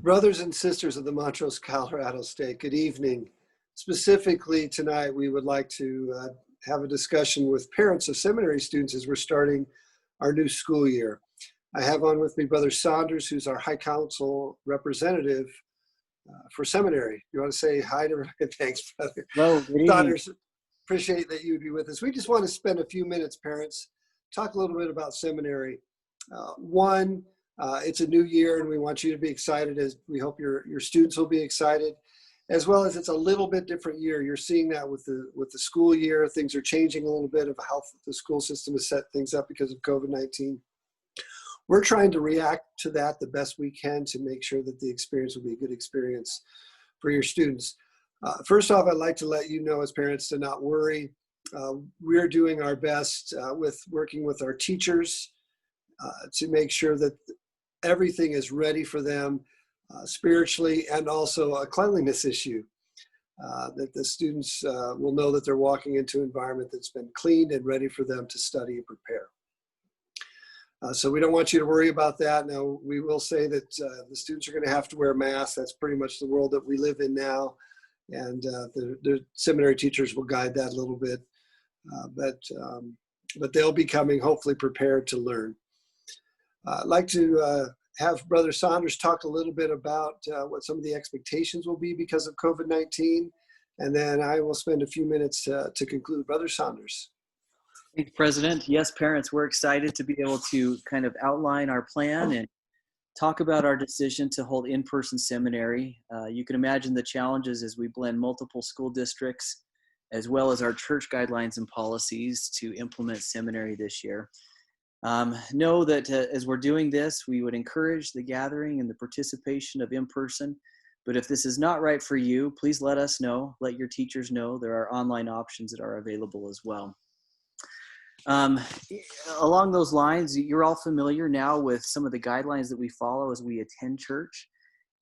Brothers and sisters of the Montrose, Colorado State, good evening. Specifically tonight, we would like to have a discussion with parents of seminary students as we're starting our new school year. I have on with me Brother Saunders, who's our High Council representative for seminary. You want to say hi to everybody? Thanks, Brother. Hello, good evening. Saunders, appreciate that you would be with us. We just want to spend a few minutes, parents, talk a little bit about seminary. It's a new year, and we want you to be excited, as we hope your students will be excited, as well as it's a little bit different year. You're seeing that with the school year. Things are changing a little bit of how the school system has set things up because of COVID-19. We're trying to react to that the best we can to make sure that the experience will be a good experience for your students. First off, I'd like to let you know as parents to not worry. We're doing our best with working with our teachers to make sure that everything is ready for them spiritually, and also a cleanliness issue, that the students will know that they're walking into an environment that's been cleaned and ready for them to study and prepare. So we don't want you to worry about that. Now, we will say that the students are going to have to wear masks. That's pretty much the world that we live in now. And the seminary teachers will guide that a little bit. But they'll be coming hopefully prepared to learn. I'd like to have Brother Saunders talk a little bit about what some of the expectations will be because of COVID-19. And then I will spend a few minutes to conclude. Brother Saunders. Thank you, President. Yes, parents, we're excited to be able to kind of outline our plan and talk about our decision to hold in-person seminary. You can imagine the challenges as we blend multiple school districts, as well as our church guidelines and policies to implement seminary this year. Know that as we're doing this, we would encourage the gathering and the participation of in-person. But if this is not right for you, please let us know. Let your teachers know. There are online options that are available as well. Along those lines, you're all familiar now with some of the guidelines that we follow as we attend church.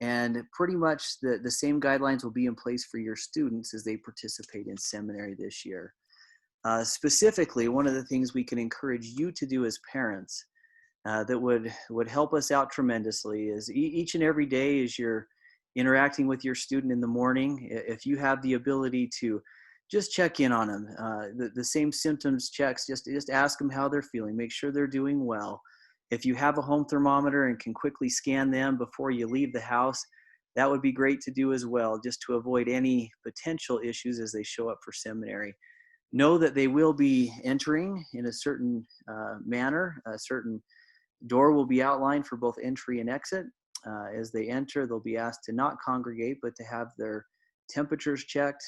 And pretty much the same guidelines will be in place for your students as they participate in seminary this year. Specifically, one of the things we can encourage you to do as parents that would help us out tremendously is each and every day as you're interacting with your student in the morning, if you have the ability to just check in on them, the same symptoms checks, just ask them how they're feeling, make sure they're doing well. If you have a home thermometer and can quickly scan them before you leave the house, that would be great to do as well, just to avoid any potential issues as they show up for seminary. Know that they will be entering in a certain manner. A certain door will be outlined for both entry and exit. As they enter, they'll be asked to not congregate, but to have their temperatures checked.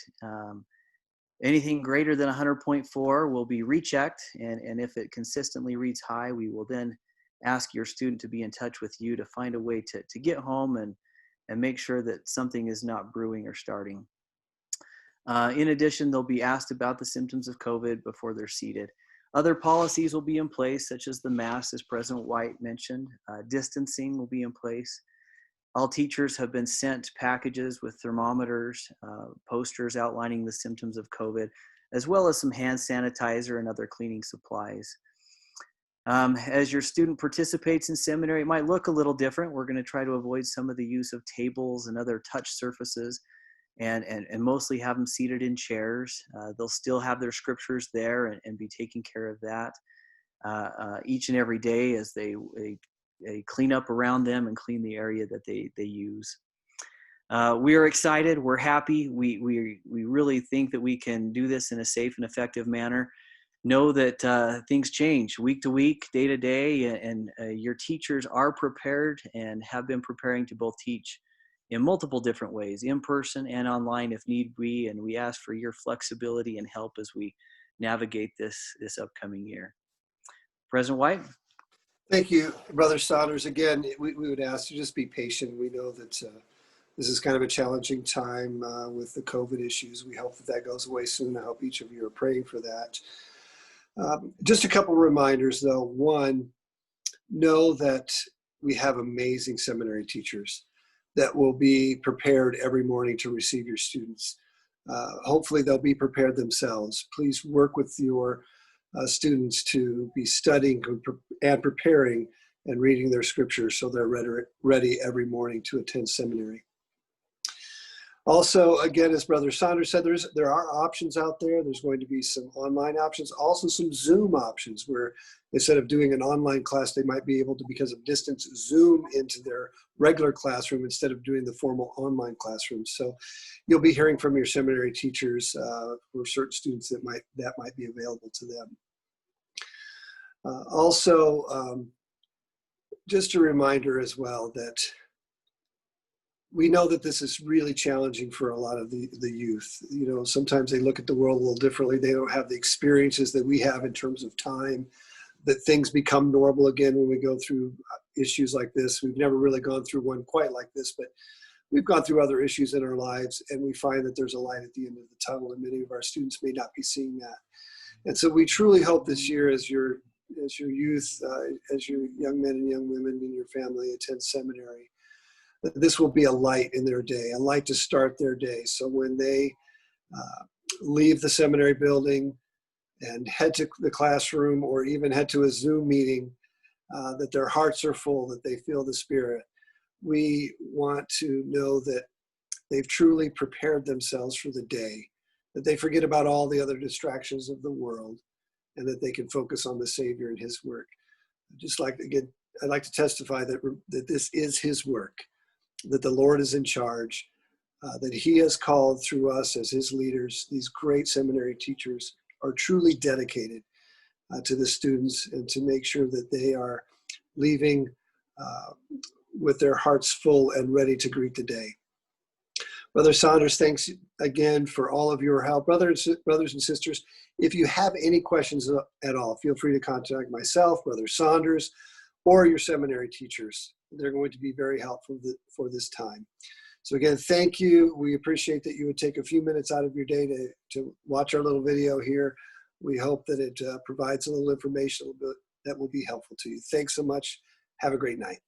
Anything greater than 100.4 will be rechecked, and if it consistently reads high, we will then ask your student to be in touch with you to find a way to get home and make sure that something is not brewing or starting. In addition, they'll be asked about the symptoms of COVID before they're seated. Other policies will be in place, such as the mask, as President White mentioned. Distancing will be in place. All teachers have been sent packages with thermometers, posters outlining the symptoms of COVID, as well as some hand sanitizer and other cleaning supplies. As your student participates in seminary, it might look a little different. We're going to try to avoid some of the use of tables and other touch surfaces, and mostly have them seated in chairs. They'll still have their scriptures there and be taking care of that each and every day as they clean up around them and clean the area that they use. We are excited. We're happy. We really think that we can do this in a safe and effective manner. Know that things change week to week, day to day, and your teachers are prepared and have been preparing to both teach in multiple different ways, in person and online if need be. And we ask for your flexibility and help as we navigate this upcoming year. President White? Thank you, Brother Saunders. Again, we would ask you just be patient. We know that this is kind of a challenging time with the COVID issues. We hope that goes away soon. I hope each of you are praying for that. Just a couple reminders, though. One, know that we have amazing seminary teachers that will be prepared every morning to receive your students. Hopefully, they'll be prepared themselves. Please work with your students to be studying and preparing and reading their scriptures so they're ready every morning to attend seminary. Also, again, as Brother Saunders said, there are options out there. There's going to be some online options, also some Zoom options where instead of doing an online class, they might be able to, because of distance, Zoom into their regular classroom instead of doing the formal online classroom. So you'll be hearing from your seminary teachers for certain students that might be available to them. Also, just a reminder as well that we know that this is really challenging for a lot of the youth. You know, sometimes they look at the world a little differently. They don't have the experiences that we have in terms of time, that things become normal again when we go through issues like this. We've never really gone through one quite like this, but we've gone through other issues in our lives, and we find that there's a light at the end of the tunnel, and many of our students may not be seeing that. And so we truly hope this year, as your youth, as your young men and young women in your family attend seminary, that this will be a light in their day, a light to start their day. So when they leave the seminary building and head to the classroom or even head to a Zoom meeting, that their hearts are full, that they feel the Spirit. We want to know that they've truly prepared themselves for the day, that they forget about all the other distractions of the world, and that they can focus on the Savior and His work. I'd like to testify that this is His work, that the Lord is in charge, that He has called through us as His leaders. These great seminary teachers are truly dedicated to the students and to make sure that they are leaving with their hearts full and ready to greet the day. Brother Saunders, thanks again for all of your help. Brothers and sisters, if you have any questions at all, feel free to contact myself, Brother Saunders, or your seminary teachers. They're going to be very helpful for this time. So again, thank you. We appreciate that you would take a few minutes out of your day to watch our little video here. We hope that it provides a little information that will be helpful to you. Thanks so much. Have a great night.